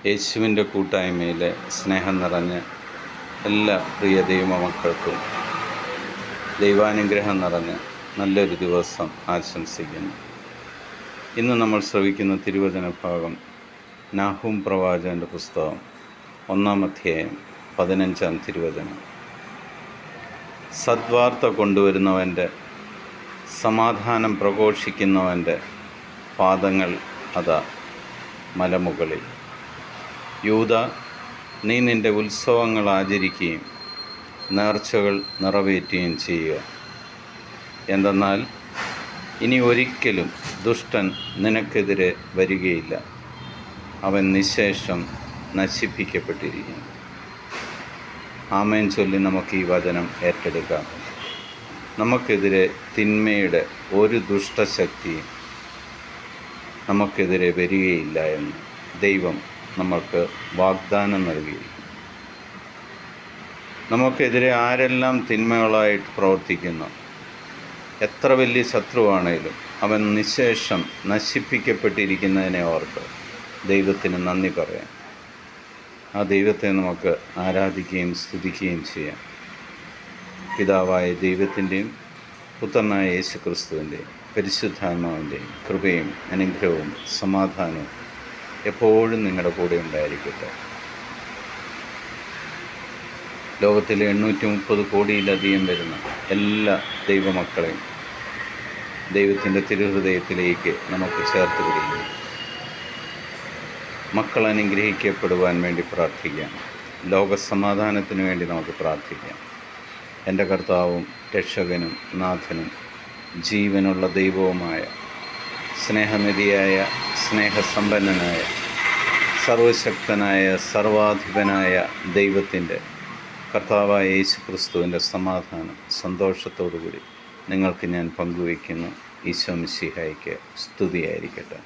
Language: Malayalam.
യേശുവിൻ്റെ കൂട്ടായ്മയിലെ സ്നേഹം നിറഞ്ഞ എല്ലാ പ്രിയ ദൈവമക്കൾക്കും ദൈവാനുഗ്രഹം നിറഞ്ഞ നല്ലൊരു ദിവസം ആശംസിക്കുന്നു. ഇന്ന് നമ്മൾ ശ്രവിക്കുന്ന തിരുവചന ഭാഗം നാഹൂം പ്രവാചകൻ്റെ പുസ്തകം 1-ാം അധ്യായം 15-ാം തിരുവചനം. സദ്വാർത്ത കൊണ്ടുവരുന്നവൻ്റെ, സമാധാനം പ്രഘോഷിക്കുന്നവൻ്റെ പാദങ്ങൾ അതാ മലമുകളിൽ. യൂദ, നീ നിൻ്റെ ഉത്സവങ്ങൾ ആചരിക്കുകയും നേർച്ചകൾ നിറവേറ്റുകയും ചെയ്യുക. എന്തെന്നാൽ ഇനി ഒരിക്കലും ദുഷ്ടൻ നിനക്കെതിരെ വരികയില്ല. അവൻ നിശേഷം നശിപ്പിക്കപ്പെട്ടിരിക്കുന്നു. ആമേൻ ചൊല്ലി നമുക്ക് ഈ വചനം ഏറ്റെടുക്കാം. നമുക്കെതിരെ തിന്മയുടെ ഒരു ദുഷ്ടശക്തിയും നമുക്കെതിരെ വരികയില്ല എന്ന് ദൈവം നമ്മൾക്ക് വാഗ്ദാനം നൽകിയിരിക്കുന്നു. നമുക്കെതിരെ ആരെല്ലാം തിന്മകളായിട്ട് പ്രവർത്തിക്കുന്നു, എത്ര വലിയ ശത്രുവാണേലും അവൻ നിശേഷം നശിപ്പിക്കപ്പെട്ടിരിക്കുന്നതിനെ ഓർത്ത് ദൈവത്തിന് നന്ദി പറയാം. ആ ദൈവത്തെ നമുക്ക് ആരാധിക്കുകയും സ്തുതിക്കുകയും ചെയ്യാം. പിതാവായ ദൈവത്തിൻ്റെയും പുത്രനായ യേശു ക്രിസ്തുവിൻ്റെയും പരിശുദ്ധാത്മാവിൻ്റെയും കൃപയും അനുഗ്രഹവും സമാധാനവും എപ്പോഴും നിങ്ങളുടെ കൂടെ ഉണ്ടായിരിക്കട്ടെ. ലോകത്തിലെ 830 കോടിയിലധികം വരുന്ന എല്ലാ ദൈവമക്കളെയും ദൈവത്തിൻ്റെ തിരുഹൃദയത്തിലേക്ക് നമുക്ക് ചേർത്ത് പിടിക്കുന്നു. മക്കൾ അനുഗ്രഹിക്കപ്പെടുവാൻ വേണ്ടി പ്രാർത്ഥിക്കാം. ലോകസമാധാനത്തിന് വേണ്ടി നമുക്ക് പ്രാർത്ഥിക്കാം. എൻ്റെ കർത്താവും രക്ഷകനും നാഥനും ജീവനുള്ള ദൈവവുമായ സ്നേഹനിധിയായ സ്നേഹസമ്പന്നനായ സർവശക്തനായ സർവാധിപനായ ദൈവത്തിൻ്റെ കർത്താവായ യേശു ക്രിസ്തുവിൻ്റെ സമാധാനം സന്തോഷത്തോടുകൂടി നിങ്ങൾക്ക് ഞാൻ പങ്കുവയ്ക്കുന്നു. ഈശോ മിശിഹായ്ക്ക് സ്തുതിയായിരിക്കട്ടെ.